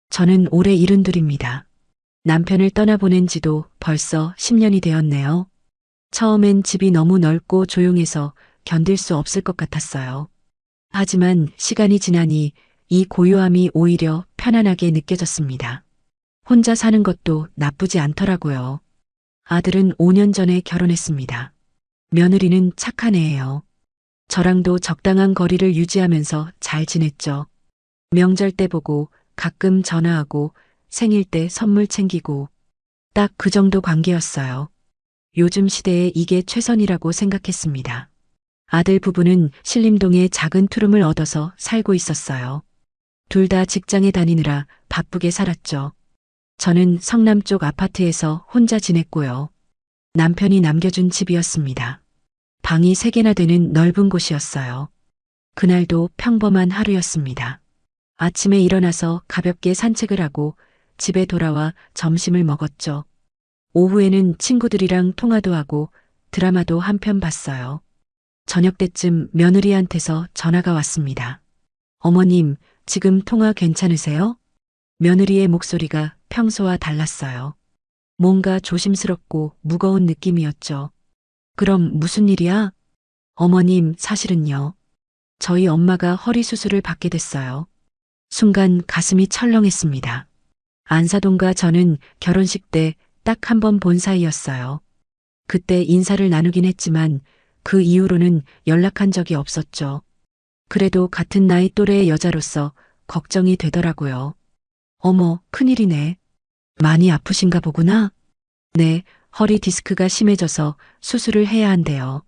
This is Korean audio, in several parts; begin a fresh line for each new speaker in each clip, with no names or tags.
저는 올해 72입니다. 남편을 떠나보낸 지도 벌써 10년이 되었네요. 처음엔 집이 너무 넓고 조용해서 견딜 수 없을 것 같았어요. 하지만 시간이 지나니 이 고요함이 오히려 편안하게 느껴졌습니다. 혼자 사는 것도 나쁘지 않더라고요. 아들은 5년 전에 결혼했습니다. 며느리는 착한 애예요. 저랑도 적당한 거리를 유지하면서 잘 지냈죠. 명절 때 보고 가끔 전화하고 생일 때 선물 챙기고 딱 그 정도 관계였어요. 요즘 시대에 이게 최선이라고 생각했습니다. 아들 부부는 신림동에 작은 투룸을 얻어서 살고 있었어요. 둘 다 직장에 다니느라 바쁘게 살았죠. 저는 성남 쪽 아파트에서 혼자 지냈고요. 남편이 남겨준 집이었습니다. 방이 3개나 되는 넓은 곳이었어요. 그날도 평범한 하루였습니다. 아침에 일어나서 가볍게 산책을 하고 집에 돌아와 점심을 먹었죠. 오후에는 친구들이랑 통화도 하고 드라마도 한 편 봤어요. 저녁 때쯤 며느리한테서 전화가 왔습니다. 어머님, 지금 통화 괜찮으세요? 며느리의 목소리가 평소와 달랐어요. 뭔가 조심스럽고 무거운 느낌이었죠. 그럼 무슨 일이야? 어머님, 사실은요. 저희 엄마가 허리 수술을 받게 됐어요. 순간 가슴이 철렁했습니다. 안사돈과 저는 결혼식 때 딱 한 번 본 사이였어요. 그때 인사를 나누긴 했지만 그 이후로는 연락한 적이 없었죠. 그래도 같은 나이 또래의 여자로서 걱정이 되더라고요. 어머, 큰일이네. 많이 아프신가 보구나? 네, 허리 디스크가 심해져서 수술을 해야 한대요.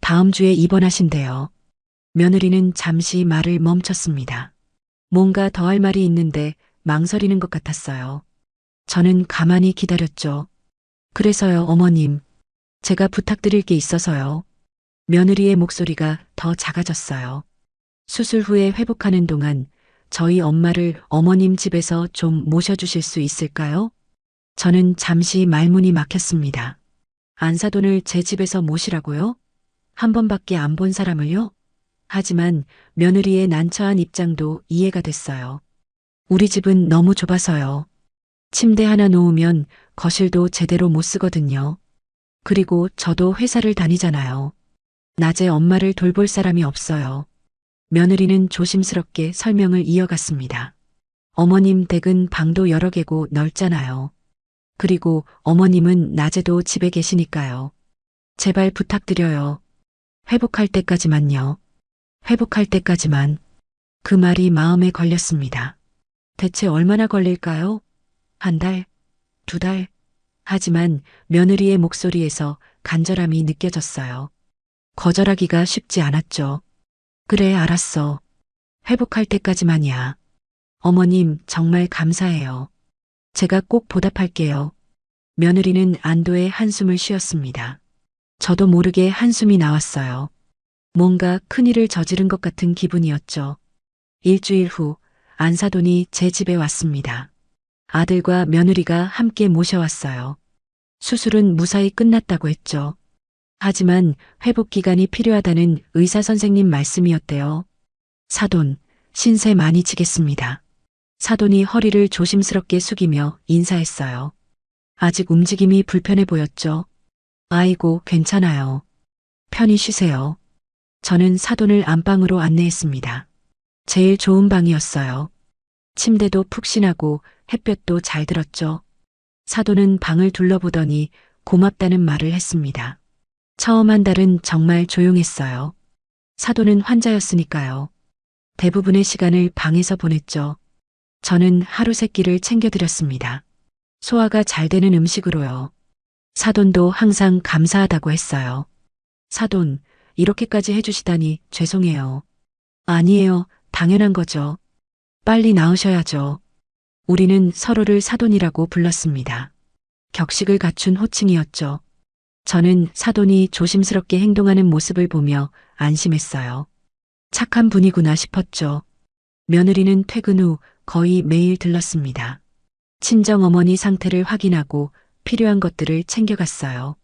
다음 주에 입원하신대요. 며느리는 잠시 말을 멈췄습니다. 뭔가 더 할 말이 있는데 망설이는 것 같았어요. 저는 가만히 기다렸죠. 그래서요, 어머님. 제가 부탁드릴 게 있어서요. 며느리의 목소리가 더 작아졌어요. 수술 후에 회복하는 동안 저희 엄마를 어머님 집에서 좀 모셔주실 수 있을까요? 저는 잠시 말문이 막혔습니다. 안사돈을 제 집에서 모시라고요? 한 번밖에 안 본 사람을요? 하지만 며느리의 난처한 입장도 이해가 됐어요. 우리 집은 너무 좁아서요. 침대 하나 놓으면 거실도 제대로 못 쓰거든요. 그리고 저도 회사를 다니잖아요. 낮에 엄마를 돌볼 사람이 없어요. 며느리는 조심스럽게 설명을 이어갔습니다. 어머님 댁은 방도 여러 개고 넓잖아요. 그리고 어머님은 낮에도 집에 계시니까요. 제발 부탁드려요. 회복할 때까지만요. 회복할 때까지만. 그 말이 마음에 걸렸습니다. 대체 얼마나 걸릴까요? 한 달? 2달? 하지만 며느리의 목소리에서 간절함이 느껴졌어요. 거절하기가 쉽지 않았죠. 그래, 알았어. 회복할 때까지만이야. 어머님, 정말 감사해요. 제가 꼭 보답할게요. 며느리는 안도의 한숨을 쉬었습니다. 저도 모르게 한숨이 나왔어요. 뭔가 큰일을 저지른 것 같은 기분이었죠. 일주일 후 안사돈이 제 집에 왔습니다. 아들과 며느리가 함께 모셔왔어요. 수술은 무사히 끝났다고 했죠. 하지만 회복 기간이 필요하다는 의사 선생님 말씀이었대요. 사돈, 신세 많이 지겠습니다. 사돈이 허리를 조심스럽게 숙이며 인사했어요. 아직 움직임이 불편해 보였죠. 아이고, 괜찮아요. 편히 쉬세요. 저는 사돈을 안방으로 안내했습니다. 제일 좋은 방이었어요. 침대도 푹신하고 햇볕도 잘 들었죠. 사돈은 방을 둘러보더니 고맙다는 말을 했습니다. 처음 한 달은 정말 조용했어요. 사돈은 환자였으니까요. 대부분의 시간을 방에서 보냈죠. 저는 하루 세 끼를 챙겨드렸습니다. 소화가 잘 되는 음식으로요. 사돈도 항상 감사하다고 했어요. 사돈, 이렇게까지 해주시다니 죄송해요. 아니에요, 당연한 거죠. 빨리 나으셔야죠. 우리는 서로를 사돈이라고 불렀습니다. 격식을 갖춘 호칭이었죠. 저는 사돈이 조심스럽게 행동하는 모습을 보며 안심했어요. 착한 분이구나 싶었죠. 며느리는 퇴근 후 거의 매일 들렀습니다. 친정어머니 상태를 확인하고 필요한 것들을 챙겨갔어요.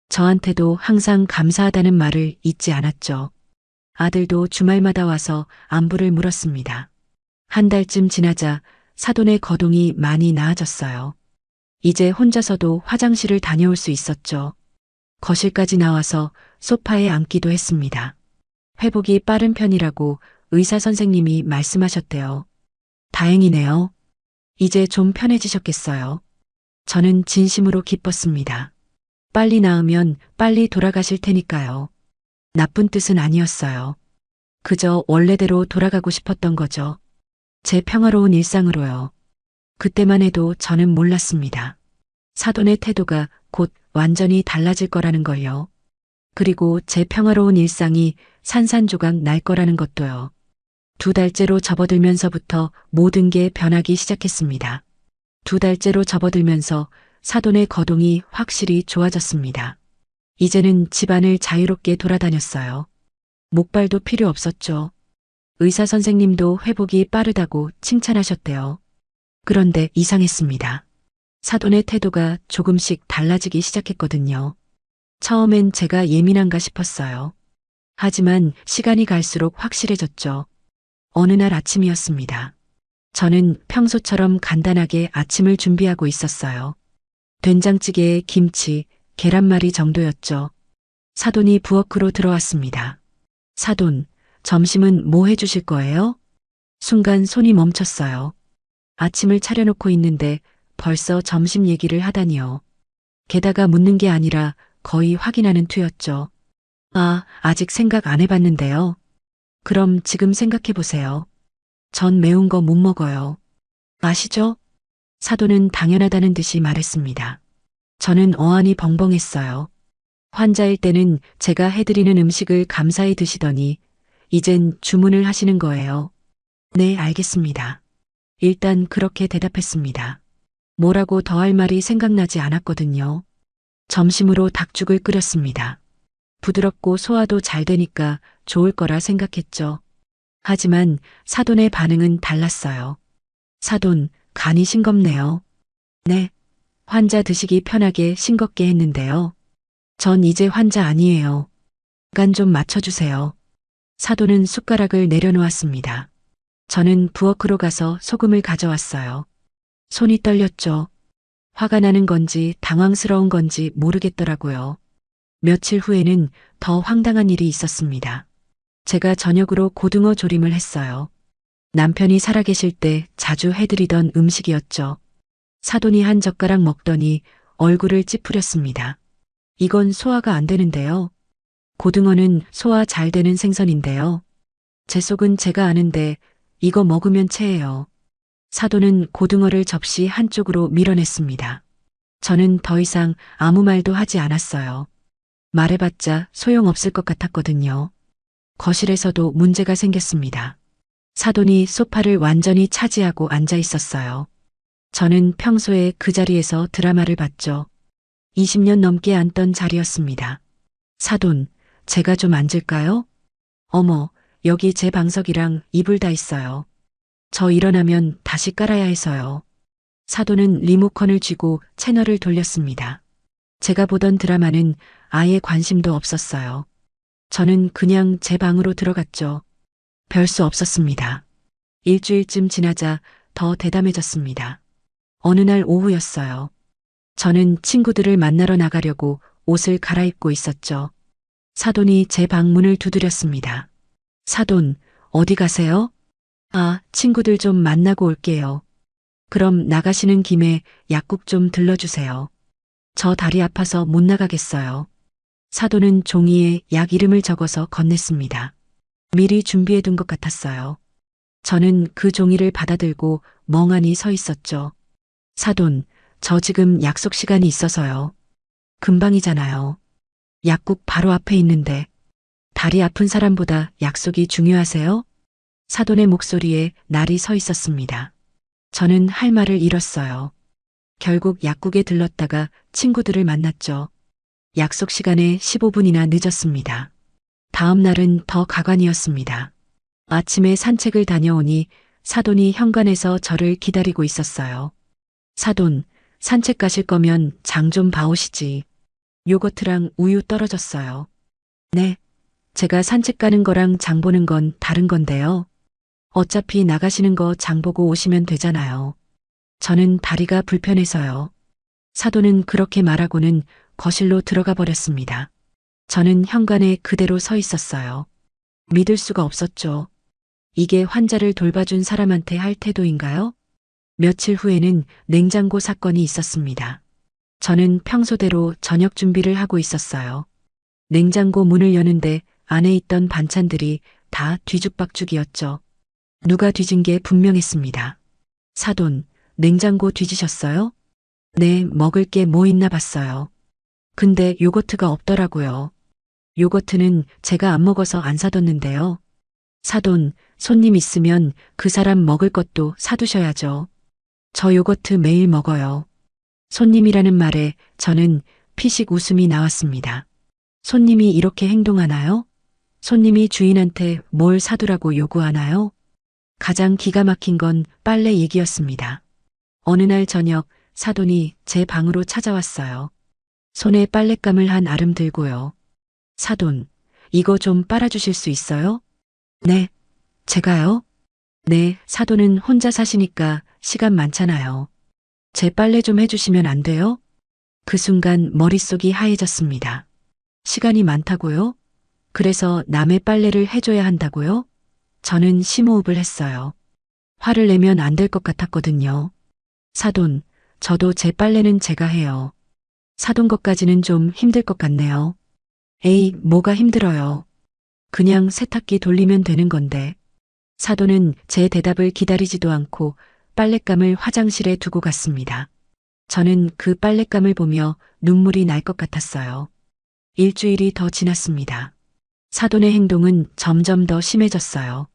저한테도 항상 감사하다는 말을 잊지 않았죠. 아들도 주말마다 와서 안부를 물었습니다. 한 달쯤 지나자 사돈의 거동이 많이 나아졌어요. 이제 혼자서도 화장실을 다녀올 수 있었죠. 거실까지 나와서 소파에 앉기도 했습니다. 회복이 빠른 편이라고 의사 선생님이 말씀하셨대요. 다행이네요. 이제 좀 편해지셨겠어요. 저는 진심으로 기뻤습니다. 빨리 나으면 빨리 돌아가실 테니까요. 나쁜 뜻은 아니었어요. 그저 원래대로 돌아가고 싶었던 거죠. 제 평화로운 일상으로요. 그때만 해도 저는 몰랐습니다. 사돈의 태도가 곧 완전히 달라질 거라는 걸요. 그리고 제 평화로운 일상이 산산조각 날 거라는 것도요. 2달째로 접어들면서부터 모든 게 변하기 시작했습니다. 2달째로 접어들면서 사돈의 거동이 확실히 좋아졌습니다. 이제는 집안을 자유롭게 돌아다녔어요. 목발도 필요 없었죠. 의사 선생님도 회복이 빠르다고 칭찬하셨대요. 그런데 이상했습니다. 사돈의 태도가 조금씩 달라지기 시작했거든요. 처음엔 제가 예민한가 싶었어요. 하지만 시간이 갈수록 확실해졌죠. 어느 날 아침이었습니다. 저는 평소처럼 간단하게 아침을 준비하고 있었어요. 된장찌개에 김치, 계란말이 정도였죠. 사돈이 부엌으로 들어왔습니다. 사돈, 점심은 뭐 해주실 거예요? 순간 손이 멈췄어요. 아침을 차려놓고 있는데 벌써 점심 얘기를 하다니요. 게다가 묻는 게 아니라 거의 확인하는 투였죠. 아, 아직 생각 안 해봤는데요. 그럼 지금 생각해 보세요. 전 매운 거 못 먹어요. 아시죠? 사돈은 당연하다는 듯이 말했습니다. 저는 어안이 벙벙했어요. 환자일 때는 제가 해드리는 음식을 감사히 드시더니 이젠 주문을 하시는 거예요. 네, 알겠습니다. 일단 그렇게 대답했습니다. 뭐라고 더 할 말이 생각나지 않았거든요. 점심으로 닭죽을 끓였습니다. 부드럽고 소화도 잘 되니까 좋을 거라 생각했죠. 하지만 사돈의 반응은 달랐어요. 사돈, 간이 싱겁네요. 네. 환자 드시기 편하게 싱겁게 했는데요. 전 이제 환자 아니에요. 간 좀 맞춰주세요. 사돈은 숟가락을 내려놓았습니다. 저는 부엌으로 가서 소금을 가져왔어요. 손이 떨렸죠. 화가 나는 건지 당황스러운 건지 모르겠더라고요. 며칠 후에는 더 황당한 일이 있었습니다. 제가 저녁으로 고등어 조림을 했어요. 남편이 살아계실 때 자주 해드리던 음식이었죠. 사돈이 한 젓가락 먹더니 얼굴을 찌푸렸습니다. 이건 소화가 안 되는데요. 고등어는 소화 잘 되는 생선인데요. 제 속은 제가 아는데 이거 먹으면 체해요. 사돈은 고등어를 접시 한쪽으로 밀어냈습니다. 저는 더 이상 아무 말도 하지 않았어요. 말해봤자 소용없을 것 같았거든요. 거실에서도 문제가 생겼습니다. 사돈이 소파를 완전히 차지하고 앉아 있었어요. 저는 평소에 그 자리에서 드라마를 봤죠. 20년 넘게 앉던 자리였습니다. 사돈, 제가 좀 앉을까요? 어머, 여기 제 방석이랑 이불 다 있어요. 저 일어나면 다시 깔아야 해서요. 사돈은 리모컨을 쥐고 채널을 돌렸습니다. 제가 보던 드라마는 아예 관심도 없었어요. 저는 그냥 제 방으로 들어갔죠. 별 수 없었습니다. 일주일쯤 지나자 더 대담해졌습니다. 어느 날 오후였어요. 저는 친구들을 만나러 나가려고 옷을 갈아입고 있었죠. 사돈이 제 방 문을 두드렸습니다. 사돈, 어디 가세요? 아, 친구들 좀 만나고 올게요. 그럼 나가시는 김에 약국 좀 들러주세요. 저 다리 아파서 못 나가겠어요. 사돈은 종이에 약 이름을 적어서 건넸습니다. 미리 준비해둔 것 같았어요. 저는 그 종이를 받아들고 멍하니 서 있었죠. 사돈, 저 지금 약속 시간이 있어서요. 금방이잖아요. 약국 바로 앞에 있는데 다리 아픈 사람보다 약속이 중요하세요? 사돈의 목소리에 날이 서 있었습니다. 저는 할 말을 잃었어요. 결국 약국에 들렀다가 친구들을 만났죠. 약속 시간에 15분이나 늦었습니다. 다음 날은 더 가관이었습니다. 아침에 산책을 다녀오니 사돈이 현관에서 저를 기다리고 있었어요. 사돈, 산책 가실 거면 장 좀 봐오시지. 요거트랑 우유 떨어졌어요. 네. 제가 산책 가는 거랑 장 보는 건 다른 건데요. 어차피 나가시는 거 장 보고 오시면 되잖아요. 저는 다리가 불편해서요. 사돈은 그렇게 말하고는 거실로 들어가 버렸습니다. 저는 현관에 그대로 서 있었어요. 믿을 수가 없었죠. 이게 환자를 돌봐준 사람한테 할 태도인가요? 며칠 후에는 냉장고 사건이 있었습니다. 저는 평소대로 저녁 준비를 하고 있었어요. 냉장고 문을 여는데 안에 있던 반찬들이 다 뒤죽박죽이었죠. 누가 뒤진 게 분명했습니다. 사돈, 냉장고 뒤지셨어요? 네, 먹을 게 뭐 있나 봤어요. 근데 요거트가 없더라고요. 요거트는 제가 안 먹어서 안 사뒀는데요. 사돈, 손님 있으면 그 사람 먹을 것도 사두셔야죠. 저 요거트 매일 먹어요. 손님이라는 말에 저는 피식 웃음이 나왔습니다. 손님이 이렇게 행동하나요? 손님이 주인한테 뭘 사두라고 요구하나요? 가장 기가 막힌 건 빨래 얘기였습니다. 어느 날 저녁 사돈이 제 방으로 찾아왔어요. 손에 빨랫감을 한 아름 들고요. 사돈, 이거 좀 빨아주실 수 있어요? 네, 제가요? 네, 사돈은 혼자 사시니까 시간 많잖아요. 제 빨래 좀 해주시면 안 돼요? 그 순간 머릿속이 하얘졌습니다. 시간이 많다고요? 그래서 남의 빨래를 해줘야 한다고요? 저는 심호흡을 했어요. 화를 내면 안 될 것 같았거든요. 사돈, 저도 제 빨래는 제가 해요. 사돈 것까지는 좀 힘들 것 같네요. 에이, 뭐가 힘들어요. 그냥 세탁기 돌리면 되는 건데. 사돈은 제 대답을 기다리지도 않고 빨랫감을 화장실에 두고 갔습니다. 저는 그 빨랫감을 보며 눈물이 날 것 같았어요. 일주일이 더 지났습니다. 사돈의 행동은 점점 더 심해졌어요.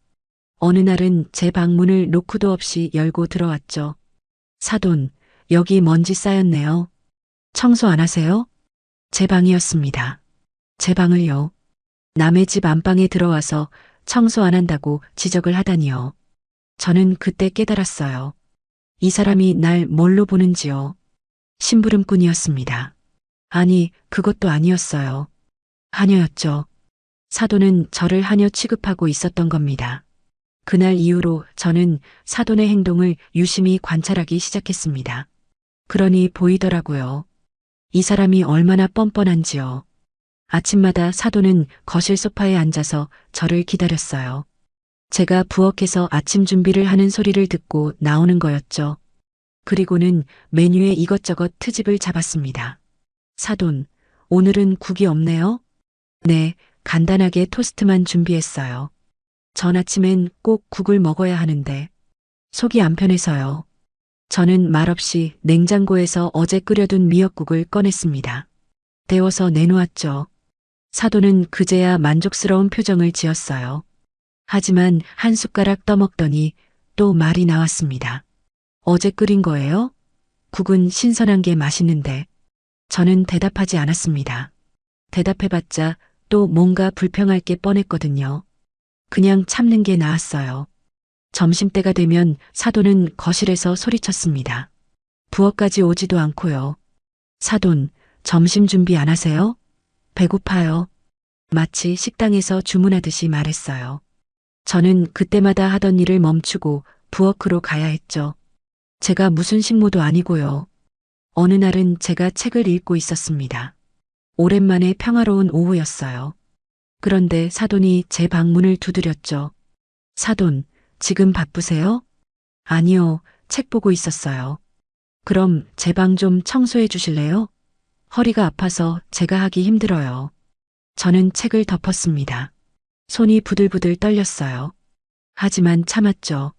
어느 날은 제 방문을 노크도 없이 열고 들어왔죠. 사돈, 여기 먼지 쌓였네요. 청소 안 하세요? 제 방이었습니다. 제 방을요. 남의 집 안방에 들어와서 청소 안 한다고 지적을 하다니요. 저는 그때 깨달았어요. 이 사람이 날 뭘로 보는지요. 심부름꾼이었습니다. 아니, 그것도 아니었어요. 하녀였죠. 사돈은 저를 하녀 취급하고 있었던 겁니다. 그날 이후로 저는 사돈의 행동을 유심히 관찰하기 시작했습니다. 그러니 보이더라고요. 이 사람이 얼마나 뻔뻔한지요. 아침마다 사돈은 거실 소파에 앉아서 저를 기다렸어요. 제가 부엌에서 아침 준비를 하는 소리를 듣고 나오는 거였죠. 그리고는 메뉴에 이것저것 트집을 잡았습니다. 사돈, 오늘은 국이 없네요? 네, 간단하게 토스트만 준비했어요. 전 아침엔 꼭 국을 먹어야 하는데 속이 안 편해서요. 저는 말없이 냉장고에서 어제 끓여둔 미역국을 꺼냈습니다. 데워서 내놓았죠. 사돈은 그제야 만족스러운 표정을 지었어요. 하지만 한 숟가락 떠먹더니 또 말이 나왔습니다. 어제 끓인 거예요? 국은 신선한 게 맛있는데. 저는 대답하지 않았습니다. 대답해봤자 또 뭔가 불평할 게 뻔했거든요. 그냥 참는 게 나았어요. 점심때가 되면 사돈은 거실에서 소리쳤습니다. 부엌까지 오지도 않고요. 사돈, 점심 준비 안 하세요? 배고파요. 마치 식당에서 주문하듯이 말했어요. 저는 그때마다 하던 일을 멈추고 부엌으로 가야 했죠. 제가 무슨 식모도 아니고요. 어느 날은 제가 책을 읽고 있었습니다. 오랜만에 평화로운 오후였어요. 그런데 사돈이 제 방문을 두드렸죠. 사돈, 지금 바쁘세요? 아니요, 책 보고 있었어요. 그럼 제 방 좀 청소해 주실래요? 허리가 아파서 제가 하기 힘들어요. 저는 책을 덮었습니다. 손이 부들부들 떨렸어요. 하지만 참았죠.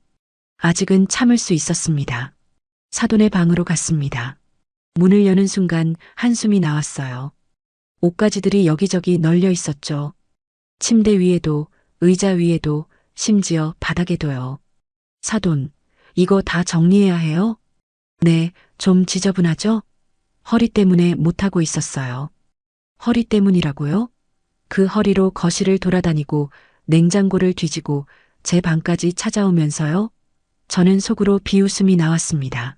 아직은 참을 수 있었습니다. 사돈의 방으로 갔습니다. 문을 여는 순간 한숨이 나왔어요. 옷가지들이 여기저기 널려 있었죠. 침대 위에도, 의자 위에도, 심지어 바닥에도요. 사돈, 이거 다 정리해야 해요? 네, 좀 지저분하죠? 허리 때문에 못하고 있었어요. 허리 때문이라고요? 그 허리로 거실을 돌아다니고 냉장고를 뒤지고 제 방까지 찾아오면서요? 저는 속으로 비웃음이 나왔습니다.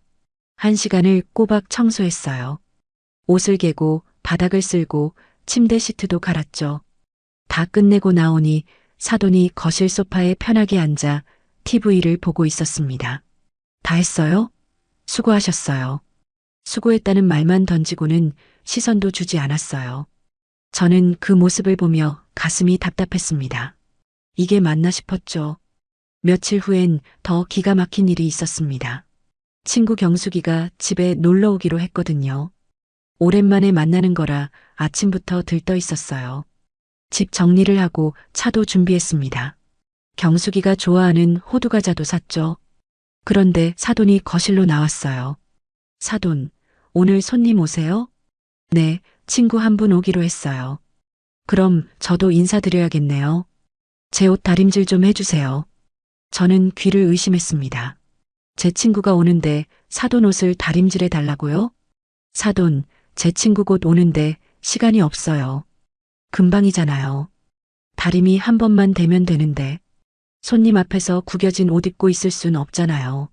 1시간을 꼬박 청소했어요. 옷을 개고 바닥을 쓸고 침대 시트도 갈았죠. 다 끝내고 나오니 사돈이 거실 소파에 편하게 앉아 TV를 보고 있었습니다. 다 했어요? 수고하셨어요. 수고했다는 말만 던지고는 시선도 주지 않았어요. 저는 그 모습을 보며 가슴이 답답했습니다. 이게 맞나 싶었죠. 며칠 후엔 더 기가 막힌 일이 있었습니다. 친구 경숙이가 집에 놀러 오기로 했거든요. 오랜만에 만나는 거라 아침부터 들떠 있었어요. 집 정리를 하고 차도 준비했습니다. 경숙이가 좋아하는 호두과자도 샀죠. 그런데 사돈이 거실로 나왔어요. 사돈, 오늘 손님 오세요? 네, 친구 한 분 오기로 했어요. 그럼 저도 인사드려야겠네요. 제 옷 다림질 좀 해주세요. 저는 귀를 의심했습니다. 제 친구가 오는데 사돈 옷을 다림질해 달라고요? 사돈, 제 친구 곧 오는데 시간이 없어요. 금방이잖아요. 다림이 한 번만 되면 되는데 손님 앞에서 구겨진 옷 입고 있을 순 없잖아요.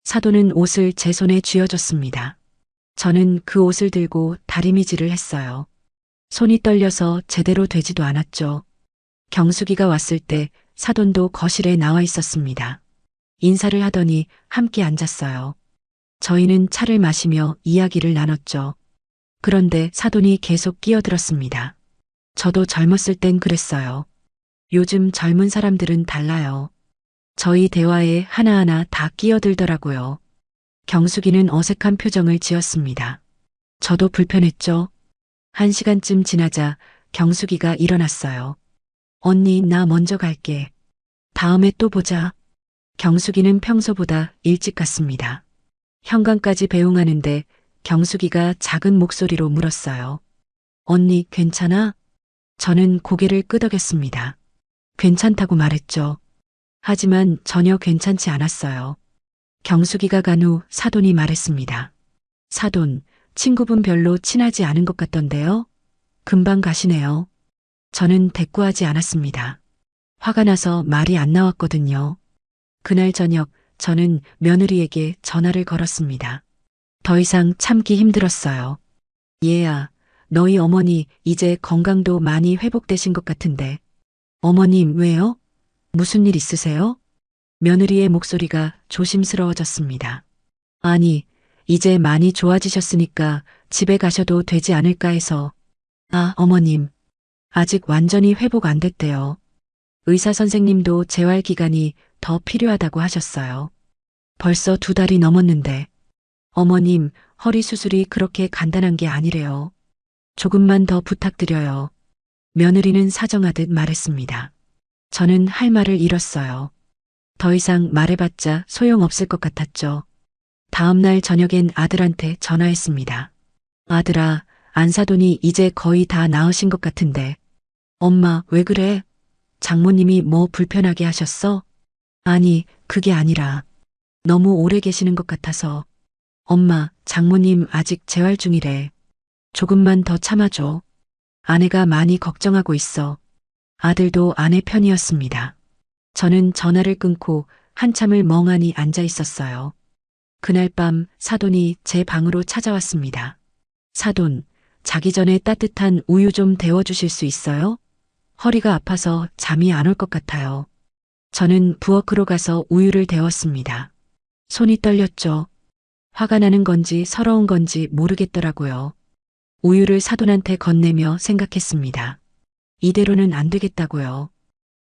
사돈은 옷을 제 손에 쥐어줬습니다. 저는 그 옷을 들고 다리미질을 했어요. 손이 떨려서 제대로 되지도 않았죠. 경숙이가 왔을 때 사돈도 거실에 나와 있었습니다. 인사를 하더니 함께 앉았어요. 저희는 차를 마시며 이야기를 나눴죠. 그런데 사돈이 계속 끼어들었습니다. 저도 젊었을 땐 그랬어요. 요즘 젊은 사람들은 달라요. 저희 대화에 하나하나 다 끼어들더라고요. 경숙이는 어색한 표정을 지었습니다. 저도 불편했죠. 1시간쯤 지나자 경숙이가 일어났어요. 언니, 나 먼저 갈게. 다음에 또 보자. 경숙이는 평소보다 일찍 갔습니다. 현관까지 배웅하는데 경숙이가 작은 목소리로 물었어요. 언니, 괜찮아? 저는 고개를 끄덕였습니다. 괜찮다고 말했죠. 하지만 전혀 괜찮지 않았어요. 경숙이가 간 후 사돈이 말했습니다. 사돈, 친구분 별로 친하지 않은 것 같던데요? 금방 가시네요. 저는 대꾸하지 않았습니다. 화가 나서 말이 안 나왔거든요. 그날 저녁 저는 며느리에게 전화를 걸었습니다. 더 이상 참기 힘들었어요. 얘야, 너희 어머니 이제 건강도 많이 회복되신 것 같은데. 어머님, 왜요? 무슨 일 있으세요? 며느리의 목소리가 조심스러워졌습니다. 아니, 이제 많이 좋아지셨으니까 집에 가셔도 되지 않을까 해서. 아, 어머님. 아직 완전히 회복 안 됐대요. 의사 선생님도 재활 기간이 더 필요하다고 하셨어요. 벌써 2달이 넘었는데. 어머님, 허리 수술이 그렇게 간단한 게 아니래요. 조금만 더 부탁드려요. 며느리는 사정하듯 말했습니다. 저는 할 말을 잃었어요. 더 이상 말해봤자 소용없을 것 같았죠. 다음 날 저녁엔 아들한테 전화했습니다. 아들아, 안사돈이 이제 거의 다 나으신 것 같은데. 엄마, 왜 그래? 장모님이 뭐 불편하게 하셨어? 아니, 그게 아니라 너무 오래 계시는 것 같아서. 엄마, 장모님 아직 재활 중이래. 조금만 더 참아줘. 아내가 많이 걱정하고 있어. 아들도 아내 편이었습니다. 저는 전화를 끊고 한참을 멍하니 앉아 있었어요. 그날 밤 사돈이 제 방으로 찾아왔습니다. 사돈, 자기 전에 따뜻한 우유 좀 데워주실 수 있어요? 허리가 아파서 잠이 안 올 것 같아요. 저는 부엌으로 가서 우유를 데웠습니다. 손이 떨렸죠. 화가 나는 건지 서러운 건지 모르겠더라고요. 우유를 사돈한테 건네며 생각했습니다. 이대로는 안 되겠다고요.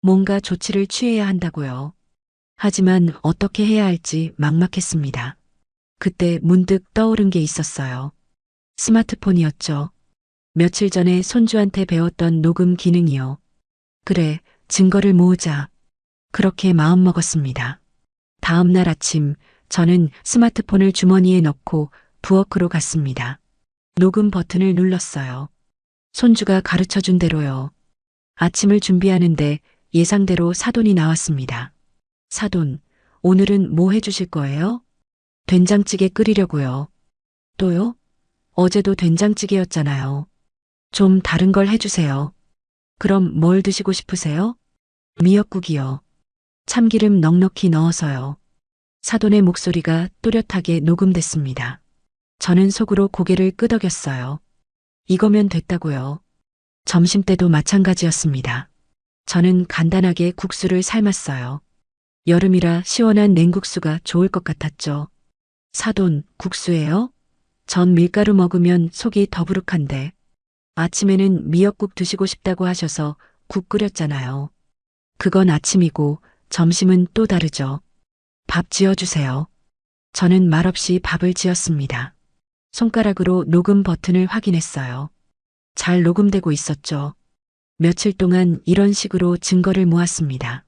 뭔가 조치를 취해야 한다고요. 하지만 어떻게 해야 할지 막막했습니다. 그때 문득 떠오른 게 있었어요. 스마트폰이었죠. 며칠 전에 손주한테 배웠던 녹음 기능이요. 그래, 증거를 모으자. 그렇게 마음먹었습니다. 다음 날 아침 저는 스마트폰을 주머니에 넣고 부엌으로 갔습니다. 녹음 버튼을 눌렀어요. 손주가 가르쳐준 대로요. 아침을 준비하는데 예상대로 사돈이 나왔습니다. 사돈, 오늘은 뭐 해주실 거예요? 된장찌개 끓이려고요. 또요? 어제도 된장찌개였잖아요. 좀 다른 걸 해주세요. 그럼 뭘 드시고 싶으세요? 미역국이요. 참기름 넉넉히 넣어서요. 사돈의 목소리가 또렷하게 녹음됐습니다. 저는 속으로 고개를 끄덕였어요. 이거면 됐다고요. 점심때도 마찬가지였습니다. 저는 간단하게 국수를 삶았어요. 여름이라 시원한 냉국수가 좋을 것 같았죠. 사돈, 국수예요? 전 밀가루 먹으면 속이 더부룩한데. 아침에는 미역국 드시고 싶다고 하셔서 국 끓였잖아요. 그건 아침이고 점심은 또 다르죠. 밥 지어주세요. 저는 말없이 밥을 지었습니다. 손가락으로 녹음 버튼을 확인했어요. 잘 녹음되고 있었죠. 며칠 동안 이런 식으로 증거를 모았습니다.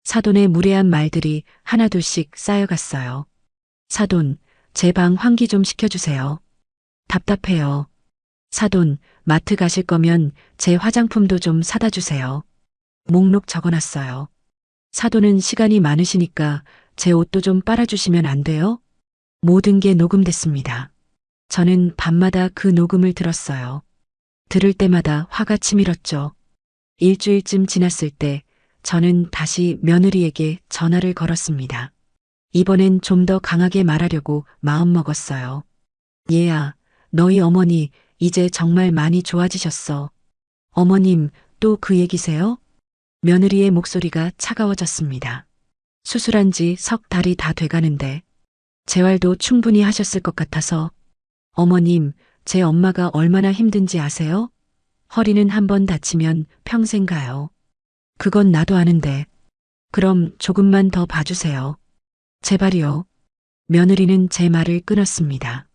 사돈의 무례한 말들이 하나둘씩 쌓여갔어요. 사돈, 제 방 환기 좀 시켜주세요. 답답해요. 사돈, 마트 가실 거면 제 화장품도 좀 사다 주세요. 목록 적어놨어요. 사돈은 시간이 많으시니까 제 옷도 좀 빨아주시면 안 돼요? 모든 게 녹음됐습니다. 저는 밤마다 그 녹음을 들었어요. 들을 때마다 화가 치밀었죠. 일주일쯤 지났을 때 저는 다시 며느리에게 전화를 걸었습니다. 이번엔 좀 더 강하게 말하려고 마음먹었어요. 얘야, 너희 어머니 이제 정말 많이 좋아지셨어. 어머님, 또 그 얘기세요? 며느리의 목소리가 차가워졌습니다. 수술한 지 석 달이 다 돼가는데 재활도 충분히 하셨을 것 같아서. 어머님, 제 엄마가 얼마나 힘든지 아세요? 허리는 한번 다치면 평생 가요. 그건 나도 아는데. 그럼 조금만 더 봐주세요. 제발이요. 며느리는 제 말을 끊었습니다.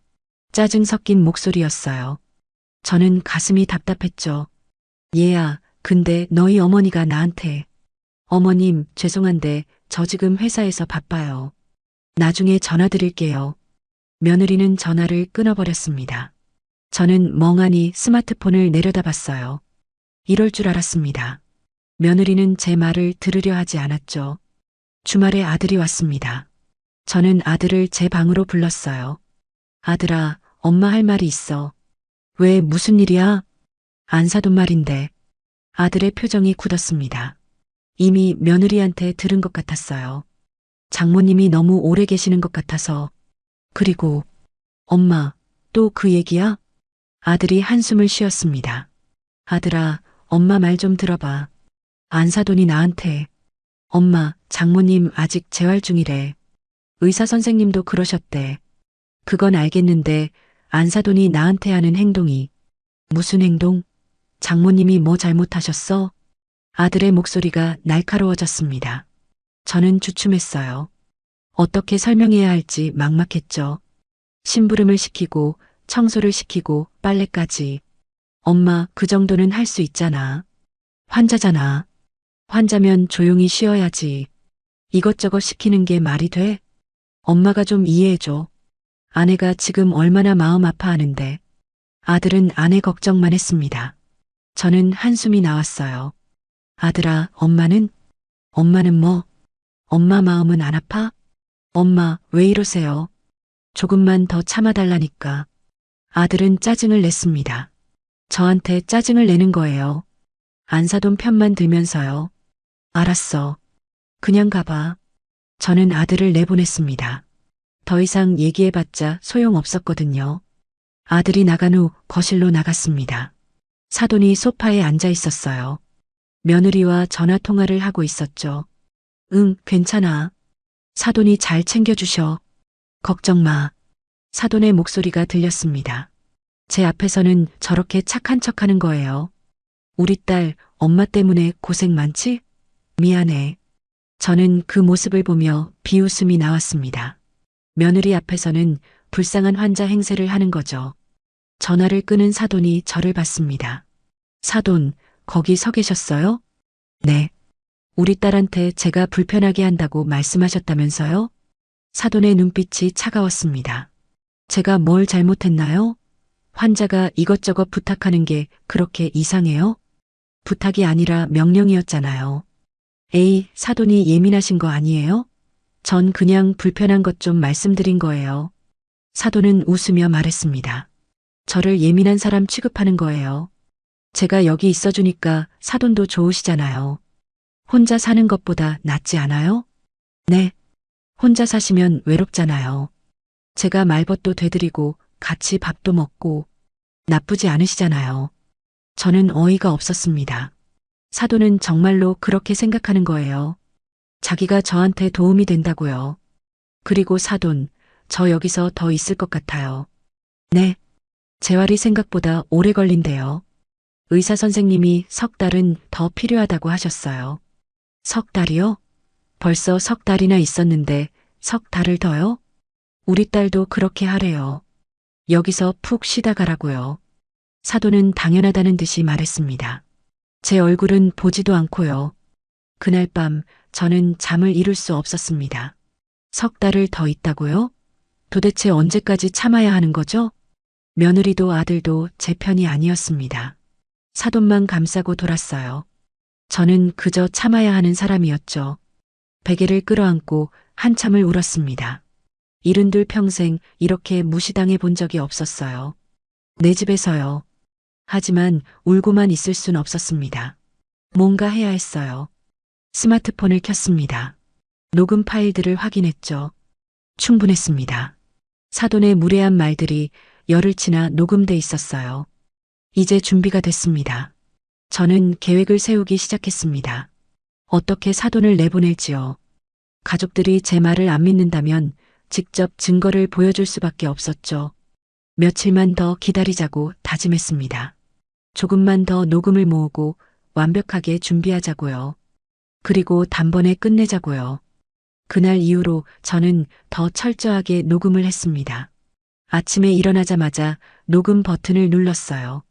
짜증 섞인 목소리였어요. 저는 가슴이 답답했죠. 얘야, 근데 너희 어머니가 나한테. 어머님, 죄송한데 저 지금 회사에서 바빠요. 나중에 전화 드릴게요. 며느리는 전화를 끊어버렸습니다. 저는 멍하니 스마트폰을 내려다봤어요. 이럴 줄 알았습니다. 며느리는 제 말을 들으려 하지 않았죠. 주말에 아들이 왔습니다. 저는 아들을 제 방으로 불렀어요. 아들아, 엄마 할 말이 있어. 왜, 무슨 일이야? 안 사돈 말인데. 아들의 표정이 굳었습니다. 이미 며느리한테 들은 것 같았어요. 장모님이 너무 오래 계시는 것 같아서. 그리고, 엄마, 또 그 얘기야? 아들이 한숨을 쉬었습니다. 아들아, 엄마 말 좀 들어봐. 안사돈이 나한테. 엄마, 장모님 아직 재활 중이래. 의사 선생님도 그러셨대. 그건 알겠는데 안사돈이 나한테 하는 행동이. 무슨 행동? 장모님이 뭐 잘못하셨어? 아들의 목소리가 날카로워졌습니다. 저는 주춤했어요. 어떻게 설명해야 할지 막막했죠. 심부름을 시키고 청소를 시키고 빨래까지. 엄마, 그 정도는 할 수 있잖아. 환자잖아. 환자면 조용히 쉬어야지. 이것저것 시키는 게 말이 돼? 엄마가 좀 이해해줘. 아내가 지금 얼마나 마음 아파하는데. 아들은 아내 걱정만 했습니다. 저는 한숨이 나왔어요. 아들아, 엄마는 뭐? 엄마 마음은 안 아파? 엄마, 왜 이러세요? 조금만 더 참아달라니까. 아들은 짜증을 냈습니다. 저한테 짜증을 내는 거예요. 안사돈 편만 들면서요. 알았어. 그냥 가봐. 저는 아들을 내보냈습니다. 더 이상 얘기해봤자 소용없었거든요. 아들이 나간 후 거실로 나갔습니다. 사돈이 소파에 앉아 있었어요. 며느리와 전화 통화를 하고 있었죠. 응, 괜찮아. 사돈이 잘 챙겨주셔. 걱정 마. 사돈의 목소리가 들렸습니다. 제 앞에서는 저렇게 착한 척하는 거예요. 우리 딸, 엄마 때문에 고생 많지? 미안해. 저는 그 모습을 보며 비웃음이 나왔습니다. 며느리 앞에서는 불쌍한 환자 행세를 하는 거죠. 전화를 끄는 사돈이 저를 봤습니다. 사돈, 거기 서 계셨어요? 네. 우리 딸한테 제가 불편하게 한다고 말씀하셨다면서요? 사돈의 눈빛이 차가웠습니다. 제가 뭘 잘못했나요? 환자가 이것저것 부탁하는 게 그렇게 이상해요? 부탁이 아니라 명령이었잖아요. 에이, 사돈이 예민하신 거 아니에요? 전 그냥 불편한 것 좀 말씀드린 거예요. 사돈은 웃으며 말했습니다. 저를 예민한 사람 취급하는 거예요. 제가 여기 있어주니까 사돈도 좋으시잖아요. 혼자 사는 것보다 낫지 않아요? 네. 혼자 사시면 외롭잖아요. 제가 말벗도 되드리고 같이 밥도 먹고 나쁘지 않으시잖아요. 저는 어이가 없었습니다. 사돈은 정말로 그렇게 생각하는 거예요. 자기가 저한테 도움이 된다고요. 그리고 사돈, 저 여기서 더 있을 것 같아요. 네. 재활이 생각보다 오래 걸린대요. 의사 선생님이 석 달은 더 필요하다고 하셨어요. 석 달이요? 벌써 석 달이나 있었는데 석 달을 더요? 우리 딸도 그렇게 하래요. 여기서 푹 쉬다 가라고요. 사돈은 당연하다는 듯이 말했습니다. 제 얼굴은 보지도 않고요. 그날 밤 저는 잠을 이룰 수 없었습니다. 석 달을 더 있다고요? 도대체 언제까지 참아야 하는 거죠? 며느리도 아들도 제 편이 아니었습니다. 사돈만 감싸고 돌았어요. 저는 그저 참아야 하는 사람이었죠. 베개를 끌어안고 한참을 울었습니다. 72 평생 이렇게 무시당해 본 적이 없었어요. 내 집에서요. 하지만 울고만 있을 순 없었습니다. 뭔가 해야 했어요. 스마트폰을 켰습니다. 녹음 파일들을 확인했죠. 충분했습니다. 사돈의 무례한 말들이 열흘 지나 녹음돼 있었어요. 이제 준비가 됐습니다. 저는 계획을 세우기 시작했습니다. 어떻게 사돈을 내보낼지요. 가족들이 제 말을 안 믿는다면 직접 증거를 보여줄 수밖에 없었죠. 며칠만 더 기다리자고 다짐했습니다. 조금만 더 녹음을 모으고 완벽하게 준비하자고요. 그리고 단번에 끝내자고요. 그날 이후로 저는 더 철저하게 녹음을 했습니다. 아침에 일어나자마자 녹음 버튼을 눌렀어요.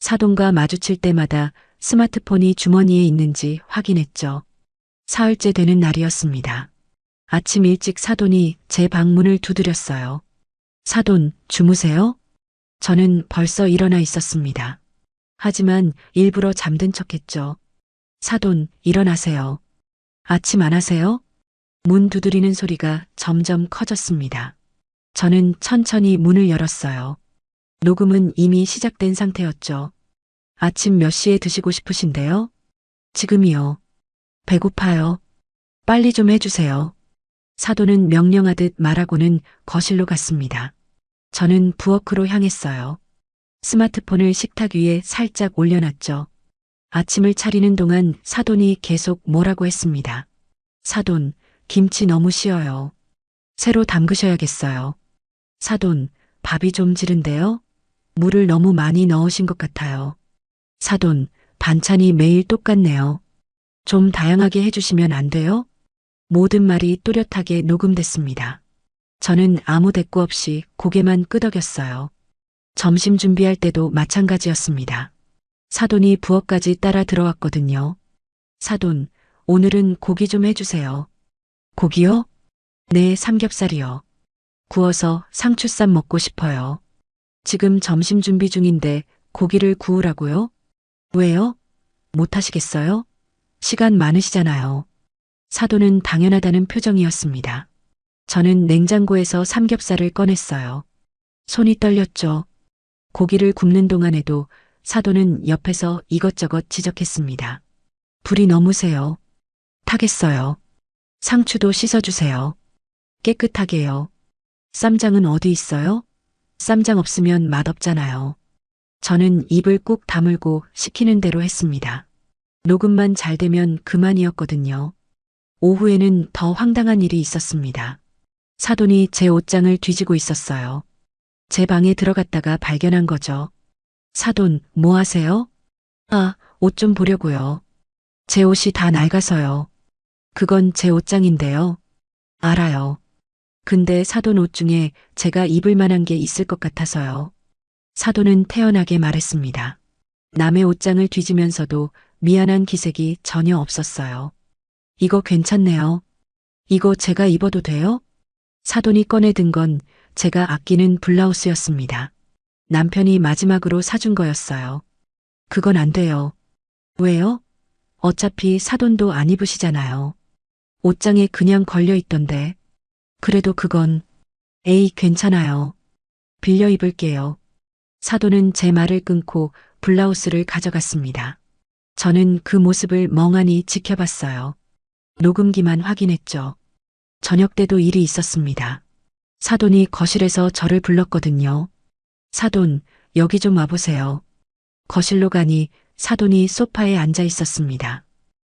사돈과 마주칠 때마다 스마트폰이 주머니에 있는지 확인했죠. 사흘째 되는 날이었습니다. 아침 일찍 사돈이 제 방문을 두드렸어요. 사돈, 주무세요? 저는 벌써 일어나 있었습니다. 하지만 일부러 잠든 척했죠. 사돈, 일어나세요. 아침 안 하세요? 문 두드리는 소리가 점점 커졌습니다. 저는 천천히 문을 열었어요. 녹음은 이미 시작된 상태였죠. 아침 몇 시에 드시고 싶으신데요? 지금이요. 배고파요. 빨리 좀 해주세요. 사돈은 명령하듯 말하고는 거실로 갔습니다. 저는 부엌으로 향했어요. 스마트폰을 식탁 위에 살짝 올려놨죠. 아침을 차리는 동안 사돈이 계속 뭐라고 했습니다. 사돈, 김치 너무 쉬어요. 새로 담그셔야겠어요. 사돈, 밥이 좀 지른데요? 물을 너무 많이 넣으신 것 같아요. 사돈, 반찬이 매일 똑같네요. 좀 다양하게 해주시면 안 돼요? 모든 말이 또렷하게 녹음됐습니다. 저는 아무 대꾸 없이 고개만 끄덕였어요. 점심 준비할 때도 마찬가지였습니다. 사돈이 부엌까지 따라 들어왔거든요. 사돈, 오늘은 고기 좀 해주세요. 고기요? 네, 삼겹살이요. 구워서 상추쌈 먹고 싶어요. 지금 점심 준비 중인데 고기를 구우라고요? 왜요? 못 하시겠어요? 시간 많으시잖아요. 사돈은 당연하다는 표정이었습니다. 저는 냉장고에서 삼겹살을 꺼냈어요. 손이 떨렸죠. 고기를 굽는 동안에도 사돈은 옆에서 이것저것 지적했습니다. 불이 너무 세요. 타겠어요. 상추도 씻어주세요. 깨끗하게요. 쌈장은 어디 있어요? 쌈장 없으면 맛없잖아요. 저는 입을 꾹 다물고 시키는 대로 했습니다. 녹음만 잘 되면 그만이었거든요. 오후에는 더 황당한 일이 있었습니다. 사돈이 제 옷장을 뒤지고 있었어요. 제 방에 들어갔다가 발견한 거죠. 사돈, 뭐 하세요? 아, 옷 좀 보려고요. 제 옷이 다 낡아서요. 그건 제 옷장인데요. 알아요. 근데 사돈 옷 중에 제가 입을 만한 게 있을 것 같아서요. 사돈은 태연하게 말했습니다. 남의 옷장을 뒤지면서도 미안한 기색이 전혀 없었어요. 이거 괜찮네요. 이거 제가 입어도 돼요? 사돈이 꺼내든 건 제가 아끼는 블라우스였습니다. 남편이 마지막으로 사준 거였어요. 그건 안 돼요. 왜요? 어차피 사돈도 안 입으시잖아요. 옷장에 그냥 걸려 있던데. 그래도 그건, 에이, 괜찮아요. 빌려 입을게요. 사돈은 제 말을 끊고 블라우스를 가져갔습니다. 저는 그 모습을 멍하니 지켜봤어요. 녹음기만 확인했죠. 저녁 때도 일이 있었습니다. 사돈이 거실에서 저를 불렀거든요. 사돈, 여기 좀 와보세요. 거실로 가니 사돈이 소파에 앉아 있었습니다.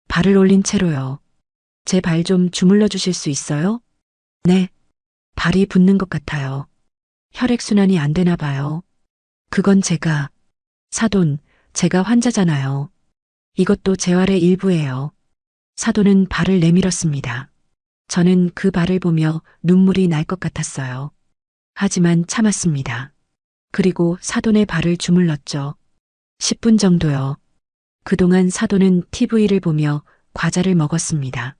발을 올린 채로요. 제 발 좀 주물러 주실 수 있어요? 네. 발이 붓는 것 같아요. 혈액순환이 안 되나 봐요. 그건 사돈, 제가 환자잖아요. 이것도 재활의 일부예요. 사돈은 발을 내밀었습니다. 저는 그 발을 보며 눈물이 날 것 같았어요. 하지만 참았습니다. 그리고 사돈의 발을 주물렀죠. 10분 정도요. 그동안 사돈은 TV를 보며 과자를 먹었습니다.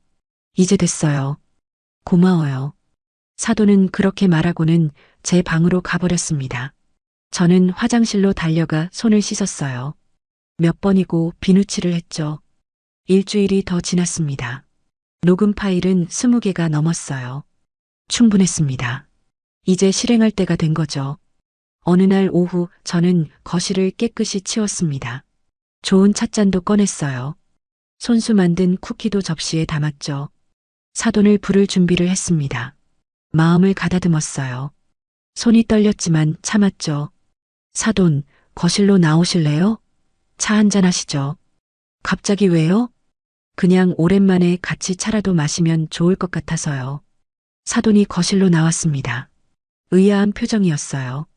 이제 됐어요. 고마워요. 사돈은 그렇게 말하고는 제 방으로 가버렸습니다. 저는 화장실로 달려가 손을 씻었어요. 몇 번이고 비누칠을 했죠. 일주일이 더 지났습니다. 녹음 파일은 20개가 넘었어요. 충분했습니다. 이제 실행할 때가 된 거죠. 어느 날 오후 저는 거실을 깨끗이 치웠습니다. 좋은 찻잔도 꺼냈어요. 손수 만든 쿠키도 접시에 담았죠. 사돈을 부를 준비를 했습니다. 마음을 가다듬었어요. 손이 떨렸지만 참았죠. 사돈, 거실로 나오실래요? 차 한잔 하시죠. 갑자기 왜요? 그냥 오랜만에 같이 차라도 마시면 좋을 것 같아서요. 사돈이 거실로 나왔습니다. 의아한 표정이었어요.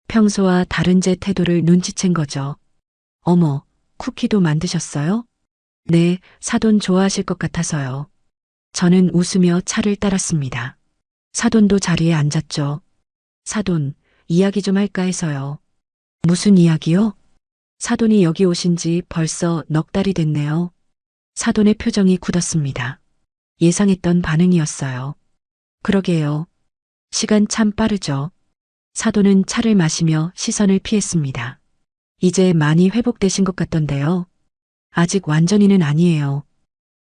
평소와 다른 제 태도를 눈치챈 거죠. 어머, 쿠키도 만드셨어요? 네, 사돈 좋아하실 것 같아서요. 저는 웃으며 차를 따랐습니다. 사돈도 자리에 앉았죠. 사돈, 이야기 좀 할까 해서요. 무슨 이야기요? 사돈이 여기 오신 지 벌써 넉 달이 됐네요. 사돈의 표정이 굳었습니다. 예상했던 반응이었어요. 그러게요. 시간 참 빠르죠. 사돈은 차를 마시며 시선을 피했습니다. 이제 많이 회복되신 것 같던데요. 아직 완전히는 아니에요.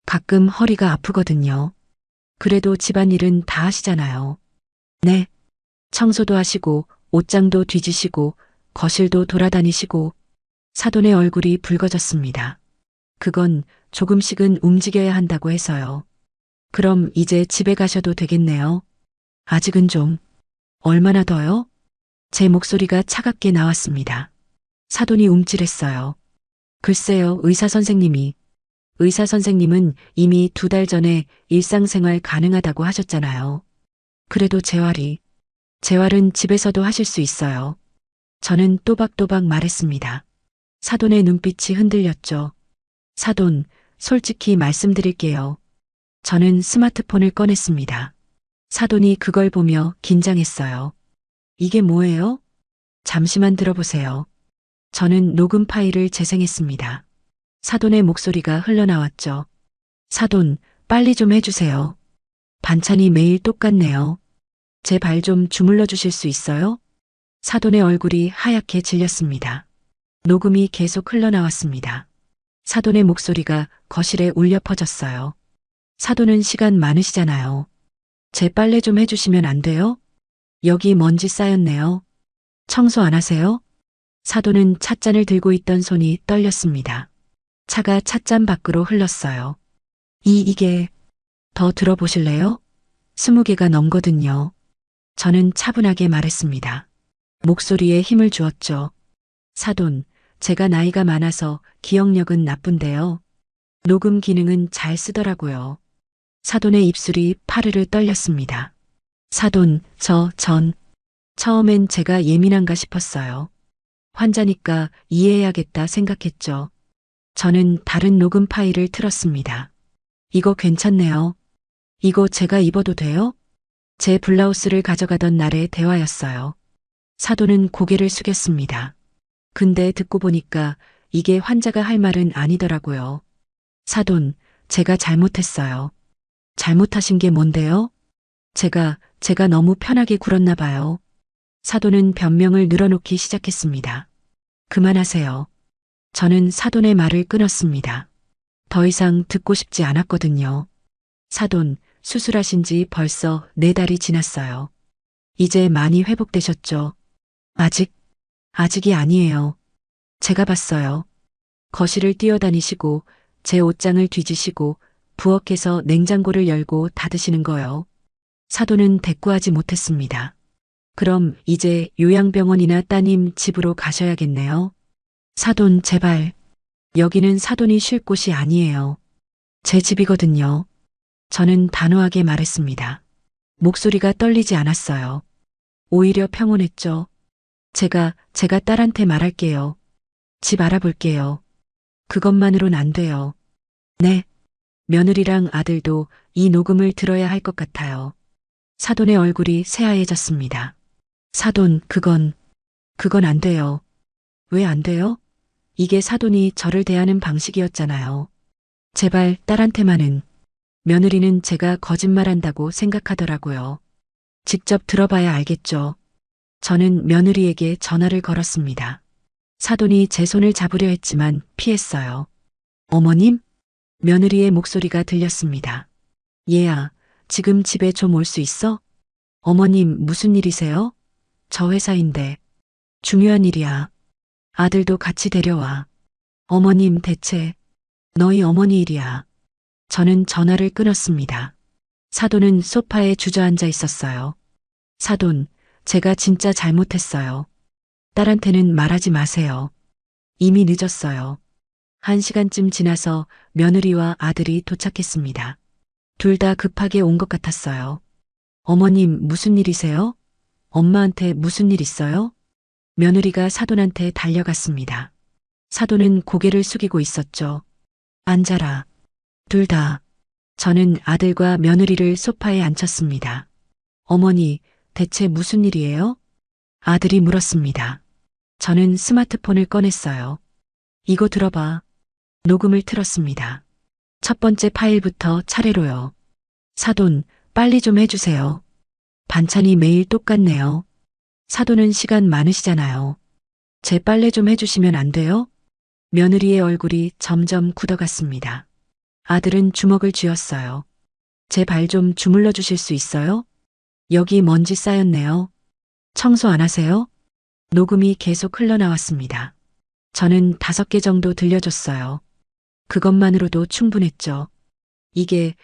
가끔 허리가 아프거든요. 그래도 집안일은 다 하시잖아요. 네. 청소도 하시고, 옷장도 뒤지시고, 거실도 돌아다니시고, 사돈의 얼굴이 붉어졌습니다. 그건 조금씩은 움직여야 한다고 해서요. 그럼 이제 집에 가셔도 되겠네요. 아직은 좀. 얼마나 더요? 제 목소리가 차갑게 나왔습니다. 사돈이 움찔했어요. 글쎄요, 의사 선생님은 이미 2달 전에 일상생활 가능하다고 하셨잖아요. 그래도 재활은 집에서도 하실 수 있어요. 저는 또박또박 말했습니다. 사돈의 눈빛이 흔들렸죠. 사돈, 솔직히 말씀드릴게요. 저는 스마트폰을 꺼냈습니다. 사돈이 그걸 보며 긴장했어요. 이게 뭐예요? 잠시만 들어보세요. 저는 녹음 파일을 재생했습니다. 사돈의 목소리가 흘러나왔죠. 사돈, 빨리 좀 해주세요. 반찬이 매일 똑같네요. 제 발 좀 주물러 주실 수 있어요? 사돈의 얼굴이 하얗게 질렸습니다. 녹음이 계속 흘러나왔습니다. 사돈의 목소리가 거실에 울려 퍼졌어요. 사돈은 시간 많으시잖아요. 제 빨래 좀 해주시면 안 돼요? 여기 먼지 쌓였네요. 청소 안 하세요? 사돈은 찻잔을 들고 있던 손이 떨렸습니다. 차가 찻잔 밖으로 흘렀어요. 이게 더 들어보실래요? 20개가 넘거든요. 저는 차분하게 말했습니다. 목소리에 힘을 주었죠. 사돈, 제가 나이가 많아서 기억력은 나쁜데요. 녹음 기능은 잘 쓰더라고요. 사돈의 입술이 파르르 떨렸습니다. 사돈, 처음엔 제가 예민한가 싶었어요. 환자니까 이해해야겠다 생각했죠. 저는 다른 녹음 파일을 틀었습니다. 이거 괜찮네요. 이거 제가 입어도 돼요? 제 블라우스를 가져가던 날의 대화였어요. 사돈은 고개를 숙였습니다. 근데 듣고 보니까 이게 환자가 할 말은 아니더라고요. 사돈, 제가 잘못했어요. 잘못하신 게 뭔데요? 제가 너무 편하게 굴었나 봐요. 사돈은 변명을 늘어놓기 시작했습니다. 그만하세요. 저는 사돈의 말을 끊었습니다. 더 이상 듣고 싶지 않았거든요. 사돈, 수술하신 지 벌써 4달이 지났어요. 이제 많이 회복되셨죠? 아직이 아니에요. 제가 봤어요. 거실을 뛰어다니시고 제 옷장을 뒤지시고 부엌에서 냉장고를 열고 닫으시는 거요. 사돈은 대꾸하지 못했습니다. 그럼 이제 요양병원이나 따님 집으로 가셔야겠네요. 사돈, 제발. 여기는 사돈이 쉴 곳이 아니에요. 제 집이거든요. 저는 단호하게 말했습니다. 목소리가 떨리지 않았어요. 오히려 평온했죠. 제가 딸한테 말할게요. 집 알아볼게요. 그것만으론 안 돼요. 네. 며느리랑 아들도 이 녹음을 들어야 할 것 같아요. 사돈의 얼굴이 새하얘졌습니다. 사돈, 그건 안 돼요. 왜 안 돼요? 이게 사돈이 저를 대하는 방식이었잖아요. 제발 딸한테만은. 며느리는 제가 거짓말한다고 생각하더라고요. 직접 들어봐야 알겠죠. 저는 며느리에게 전화를 걸었습니다. 사돈이 제 손을 잡으려 했지만 피했어요. 어머님? 며느리의 목소리가 들렸습니다. 얘야, 지금 집에 좀 올 수 있어? 어머님, 무슨 일이세요? 저 회사인데. 중요한 일이야. 아들도 같이 데려와. 어머님, 대체 너희 어머니 일이야. 저는 전화를 끊었습니다. 사돈은 소파에 주저앉아 있었어요. 사돈, 제가 진짜 잘못했어요. 딸한테는 말하지 마세요. 이미 늦었어요. 1시간쯤 지나서 며느리와 아들이 도착했습니다. 둘 다 급하게 온 것 같았어요. 어머님, 무슨 일이세요? 엄마한테 무슨 일 있어요? 며느리가 사돈한테 달려갔습니다. 사돈은 고개를 숙이고 있었죠. 앉아라. 둘 다. 저는 아들과 며느리를 소파에 앉혔습니다. 어머니, 대체 무슨 일이에요? 아들이 물었습니다. 저는 스마트폰을 꺼냈어요. 이거 들어봐. 녹음을 틀었습니다. 첫 번째 파일부터 차례로요. 사돈, 빨리 좀 해주세요. 반찬이 매일 똑같네요. 사돈은 시간 많으시잖아요. 제 빨래 좀 해주시면 안 돼요? 며느리의 얼굴이 점점 굳어갔습니다. 아들은 주먹을 쥐었어요. 제 발 좀 주물러 주실 수 있어요? 여기 먼지 쌓였네요. 청소 안 하세요? 녹음이 계속 흘러나왔습니다. 저는 5개 정도 들려줬어요. 그것만으로도 충분했죠. 이게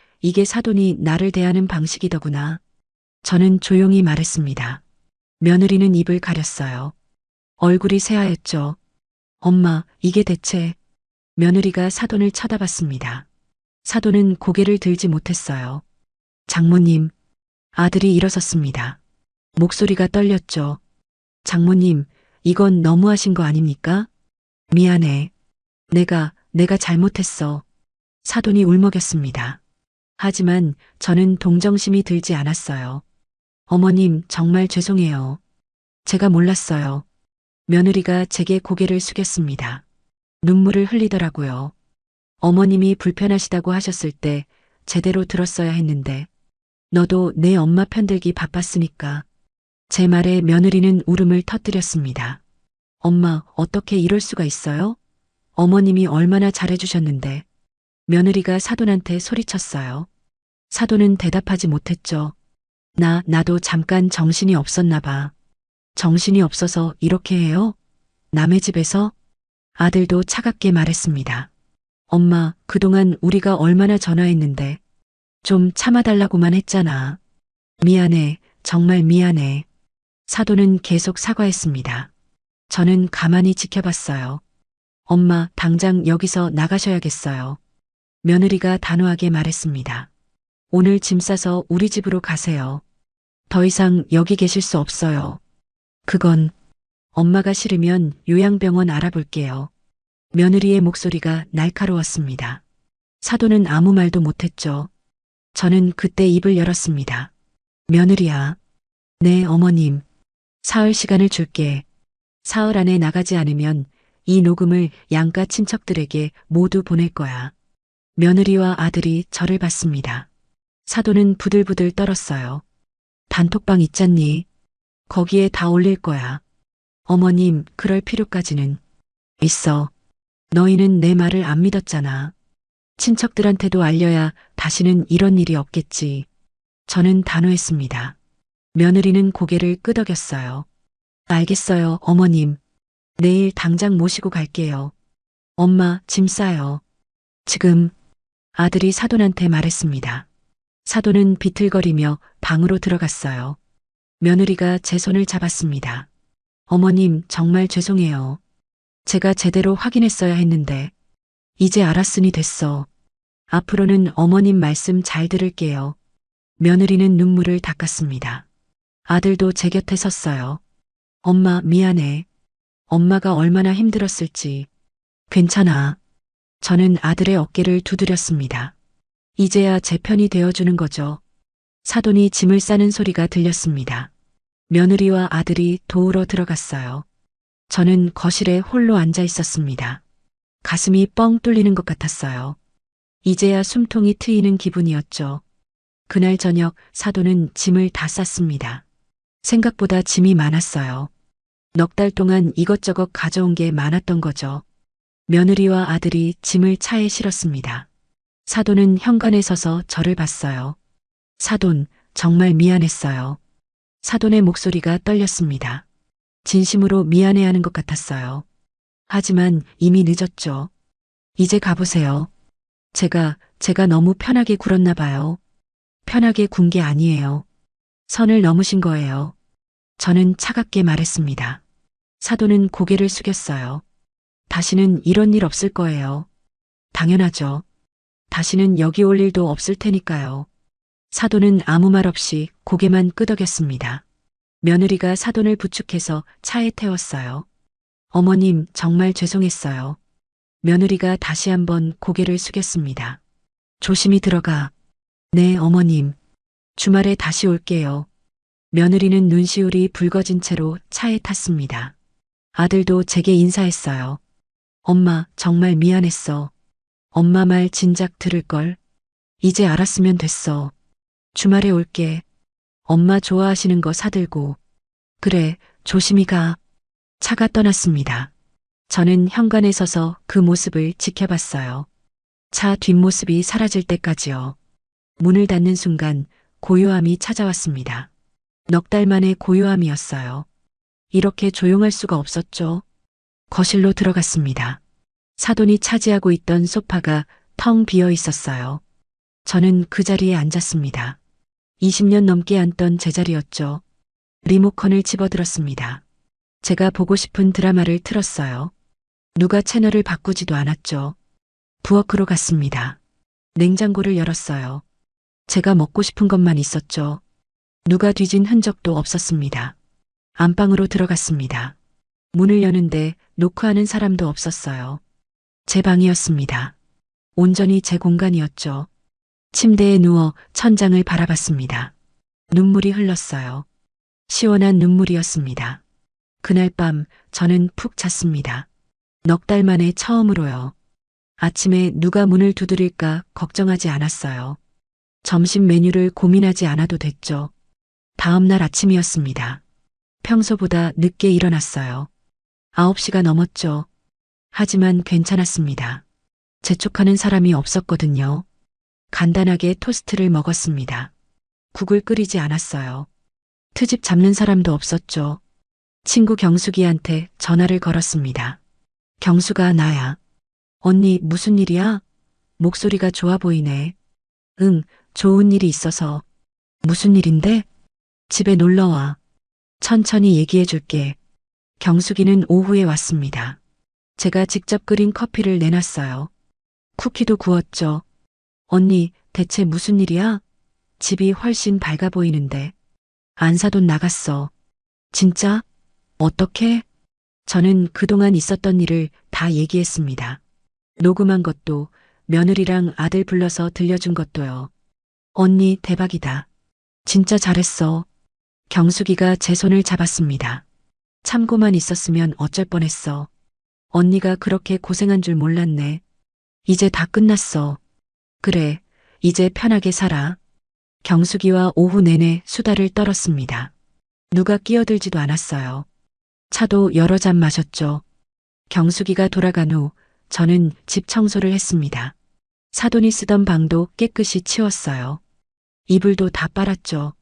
사돈이 나를 대하는 방식이더구나. 저는 조용히 말했습니다. 며느리는 입을 가렸어요. 얼굴이 새하였죠. 엄마, 이게 대체. 며느리가 사돈을 쳐다봤습니다. 사돈은 고개를 들지 못했어요. 장모님, 아들이 일어섰습니다. 목소리가 떨렸죠. 장모님, 이건 너무하신 거 아닙니까? 미안해. 내가 잘못했어. 사돈이 울먹였습니다. 하지만 저는 동정심이 들지 않았어요. 어머님, 정말 죄송해요. 제가 몰랐어요. 며느리가 제게 고개를 숙였습니다. 눈물을 흘리더라고요. 어머님이 불편하시다고 하셨을 때 제대로 들었어야 했는데, 너도 내 엄마 편들기 바빴으니까. 제 말에 며느리는 울음을 터뜨렸습니다. 엄마, 어떻게 이럴 수가 있어요? 어머님이 얼마나 잘해주셨는데. 며느리가 사돈한테 소리쳤어요. 사돈은 대답하지 못했죠. 나도 잠깐 정신이 없었나 봐. 정신이 없어서 이렇게 해요? 남의 집에서? 아들도 차갑게 말했습니다. 엄마, 그동안 우리가 얼마나 전화했는데. 좀 참아달라고만 했잖아. 미안해, 정말 미안해. 사돈은 계속 사과했습니다. 저는 가만히 지켜봤어요. 엄마, 당장 여기서 나가셔야겠어요. 며느리가 단호하게 말했습니다. 오늘 짐 싸서 우리 집으로 가세요. 더 이상 여기 계실 수 없어요. 그건 엄마가 싫으면 요양병원 알아볼게요. 며느리의 목소리가 날카로웠습니다. 사돈은 아무 말도 못했죠. 저는 그때 입을 열었습니다. 며느리야. 네, 어머님. 사흘 시간을 줄게. 사흘 안에 나가지 않으면 이 녹음을 양가 친척들에게 모두 보낼 거야. 며느리와 아들이 저를 봤습니다. 사돈은 부들부들 떨었어요. 단톡방 있잖니? 거기에 다 올릴 거야. 어머님, 그럴 필요까지는. 있어. 너희는 내 말을 안 믿었잖아. 친척들한테도 알려야 다시는 이런 일이 없겠지. 저는 단호했습니다. 며느리는 고개를 끄덕였어요. 알겠어요, 어머님. 내일 당장 모시고 갈게요. 엄마, 짐 싸요. 지금. 아들이 사돈한테 말했습니다. 사돈은 비틀거리며 방으로 들어갔어요. 며느리가 제 손을 잡았습니다. 어머님, 정말 죄송해요. 제가 제대로 확인했어야 했는데. 이제 알았으니 됐어. 앞으로는 어머님 말씀 잘 들을게요. 며느리는 눈물을 닦았습니다. 아들도 제 곁에 섰어요. 엄마, 미안해. 엄마가 얼마나 힘들었을지. 괜찮아. 저는 아들의 어깨를 두드렸습니다. 이제야 제 편이 되어주는 거죠. 사돈이 짐을 싸는 소리가 들렸습니다. 며느리와 아들이 도우러 들어갔어요. 저는 거실에 홀로 앉아 있었습니다. 가슴이 뻥 뚫리는 것 같았어요. 이제야 숨통이 트이는 기분이었죠. 그날 저녁 사돈은 짐을 다 쌌습니다. 생각보다 짐이 많았어요. 넉 달 동안 이것저것 가져온 게 많았던 거죠. 며느리와 아들이 짐을 차에 실었습니다. 사돈은 현관에 서서 저를 봤어요. 사돈, 정말 미안했어요. 사돈의 목소리가 떨렸습니다. 진심으로 미안해하는 것 같았어요. 하지만 이미 늦었죠. 이제 가보세요. 제가 너무 편하게 굴었나 봐요. 편하게 군 게 아니에요. 선을 넘으신 거예요. 저는 차갑게 말했습니다. 사돈은 고개를 숙였어요. 다시는 이런 일 없을 거예요. 당연하죠. 다시는 여기 올 일도 없을 테니까요. 사돈은 아무 말 없이 고개만 끄덕였습니다. 며느리가 사돈을 부축해서 차에 태웠어요. 어머님, 정말 죄송했어요. 며느리가 다시 한번 고개를 숙였습니다. 조심히 들어가. 네, 어머님. 주말에 다시 올게요. 며느리는 눈시울이 붉어진 채로 차에 탔습니다. 아들도 제게 인사했어요. 엄마, 정말 미안했어. 엄마 말 진작 들을걸. 이제 알았으면 됐어. 주말에 올게. 엄마 좋아하시는 거 사들고. 그래, 조심히 가. 차가 떠났습니다. 저는 현관에 서서 그 모습을 지켜봤어요. 차 뒷모습이 사라질 때까지요. 문을 닫는 순간 고요함이 찾아왔습니다. 넉 달 만의 고요함이었어요. 이렇게 조용할 수가 없었죠. 거실로 들어갔습니다. 사돈이 차지하고 있던 소파가 텅 비어 있었어요. 저는 그 자리에 앉았습니다. 20년 넘게 앉던 제자리였죠. 리모컨을 집어들었습니다. 제가 보고 싶은 드라마를 틀었어요. 누가 채널을 바꾸지도 않았죠. 부엌으로 갔습니다. 냉장고를 열었어요. 제가 먹고 싶은 것만 있었죠. 누가 뒤진 흔적도 없었습니다. 안방으로 들어갔습니다. 문을 여는데 노크하는 사람도 없었어요. 제 방이었습니다. 온전히 제 공간이었죠. 침대에 누워 천장을 바라봤습니다. 눈물이 흘렀어요. 시원한 눈물이었습니다. 그날 밤 저는 푹 잤습니다. 넉 달 만에 처음으로요. 아침에 누가 문을 두드릴까 걱정하지 않았어요. 점심 메뉴를 고민하지 않아도 됐죠. 다음 날 아침이었습니다. 평소보다 늦게 일어났어요. 9시가 넘었죠. 하지만 괜찮았습니다. 재촉하는 사람이 없었거든요. 간단하게 토스트를 먹었습니다. 국을 끓이지 않았어요. 트집 잡는 사람도 없었죠. 친구 경숙이한테 전화를 걸었습니다. 경숙아, 나야. 언니, 무슨 일이야? 목소리가 좋아 보이네. 응, 좋은 일이 있어서. 무슨 일인데? 집에 놀러와. 천천히 얘기해 줄게. 경숙이는 오후에 왔습니다. 제가 직접 끓인 커피를 내놨어요. 쿠키도 구웠죠. 언니, 대체 무슨 일이야? 집이 훨씬 밝아 보이는데. 안사돈 나갔어. 진짜? 어떻게? 저는 그동안 있었던 일을 다 얘기했습니다. 녹음한 것도, 며느리랑 아들 불러서 들려준 것도요. 언니, 대박이다. 진짜 잘했어. 경숙이가 제 손을 잡았습니다. 참고만 있었으면 어쩔 뻔했어. 언니가 그렇게 고생한 줄 몰랐네. 이제 다 끝났어. 그래, 이제 편하게 살아. 경숙이와 오후 내내 수다를 떨었습니다. 누가 끼어들지도 않았어요. 차도 여러 잔 마셨죠. 경숙이가 돌아간 후 저는 집 청소를 했습니다. 사돈이 쓰던 방도 깨끗이 치웠어요. 이불도 다 빨았죠.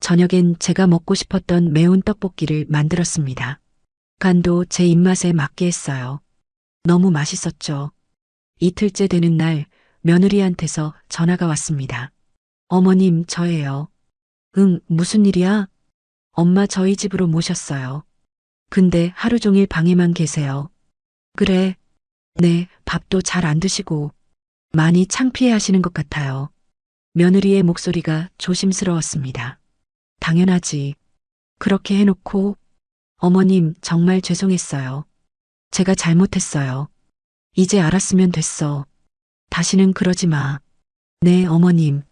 저녁엔 제가 먹고 싶었던 매운 떡볶이를 만들었습니다. 간도 제 입맛에 맞게 했어요. 너무 맛있었죠. 이틀째 되는 날 며느리한테서 전화가 왔습니다. 어머님, 저예요. 응, 무슨 일이야? 엄마 저희 집으로 모셨어요. 근데 하루 종일 방에만 계세요. 그래. 네, 밥도 잘 안 드시고. 많이 창피해 하시는 것 같아요. 며느리의 목소리가 조심스러웠습니다. 당연하지. 그렇게 해놓고, 어머님, 정말 죄송했어요. 제가 잘못했어요. 이제 알았으면 됐어. 다시는 그러지 마. 네, 어머님.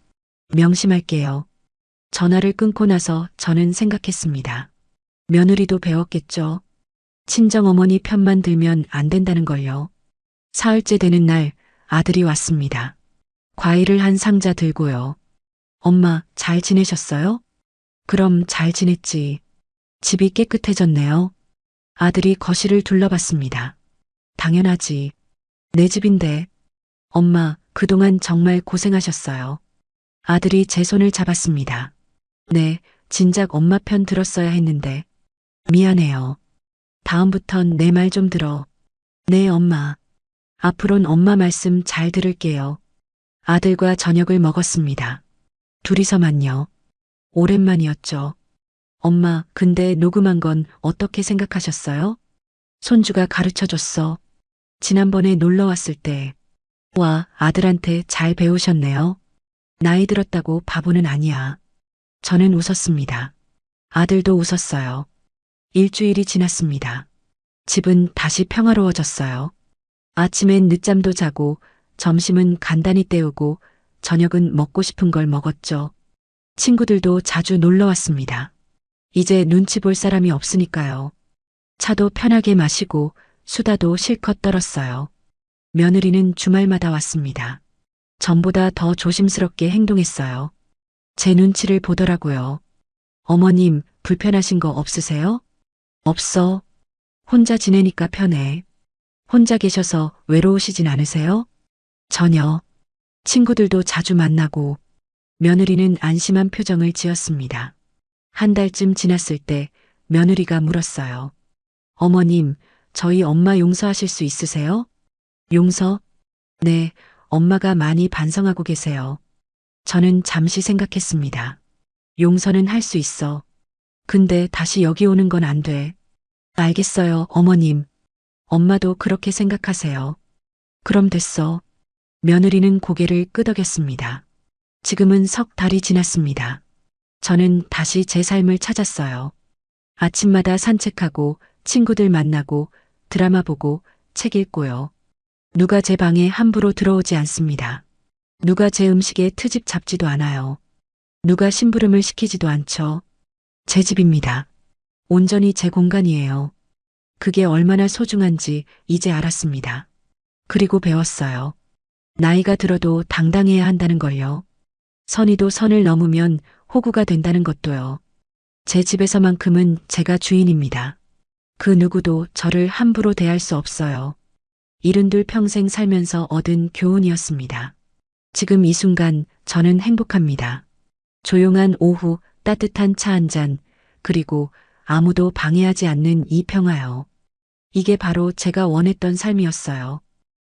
명심할게요. 전화를 끊고 나서 저는 생각했습니다. 며느리도 배웠겠죠. 친정어머니 편만 들면 안 된다는 걸요. 사흘째 되는 날 아들이 왔습니다. 과일을 한 상자 들고요. 엄마, 잘 지내셨어요? 그럼 잘 지냈지. 집이 깨끗해졌네요. 아들이 거실을 둘러봤습니다. 당연하지. 내 집인데. 엄마, 그동안 정말 고생하셨어요. 아들이 제 손을 잡았습니다. 네, 진작 엄마 편 들었어야 했는데. 미안해요. 다음부턴 내 말 좀 들어. 네, 엄마. 앞으론 엄마 말씀 잘 들을게요. 아들과 저녁을 먹었습니다. 둘이서만요. 오랜만이었죠. 엄마, 근데 녹음한 건 어떻게 생각하셨어요? 손주가 가르쳐줬어. 지난번에 놀러 왔을 때. 와, 아들한테 잘 배우셨네요. 나이 들었다고 바보는 아니야. 저는 웃었습니다. 아들도 웃었어요. 일주일이 지났습니다. 집은 다시 평화로워졌어요. 아침엔 늦잠도 자고, 점심은 간단히 때우고, 저녁은 먹고 싶은 걸 먹었죠. 친구들도 자주 놀러 왔습니다. 이제 눈치 볼 사람이 없으니까요. 차도 편하게 마시고, 수다도 실컷 떨었어요. 며느리는 주말마다 왔습니다. 전보다 더 조심스럽게 행동했어요. 제 눈치를 보더라고요. 어머님, 불편하신 거 없으세요? 없어. 혼자 지내니까 편해. 혼자 계셔서 외로우시진 않으세요? 전혀. 친구들도 자주 만나고, 며느리는 안심한 표정을 지었습니다. 한 달쯤 지났을 때 며느리가 물었어요. 어머님, 저희 엄마 용서하실 수 있으세요? 용서? 네, 엄마가 많이 반성하고 계세요. 저는 잠시 생각했습니다. 용서는 할 수 있어. 근데 다시 여기 오는 건 안 돼. 알겠어요, 어머님. 엄마도 그렇게 생각하세요. 그럼 됐어. 며느리는 고개를 끄덕였습니다. 지금은 석 달이 지났습니다. 저는 다시 제 삶을 찾았어요. 아침마다 산책하고, 친구들 만나고, 드라마 보고, 책 읽고요. 누가 제 방에 함부로 들어오지 않습니다. 누가 제 음식에 트집 잡지도 않아요. 누가 심부름을 시키지도 않죠. 제 집입니다. 온전히 제 공간이에요. 그게 얼마나 소중한지 이제 알았습니다. 그리고 배웠어요. 나이가 들어도 당당해야 한다는 걸요. 선의도 선을 넘으면 호구가 된다는 것도요. 제 집에서만큼은 제가 주인입니다. 그 누구도 저를 함부로 대할 수 없어요. 72 평생 살면서 얻은 교훈이었습니다. 지금 이 순간 저는 행복합니다. 조용한 오후 따뜻한 차 한 잔, 그리고 아무도 방해하지 않는 이 평화요. 이게 바로 제가 원했던 삶이었어요.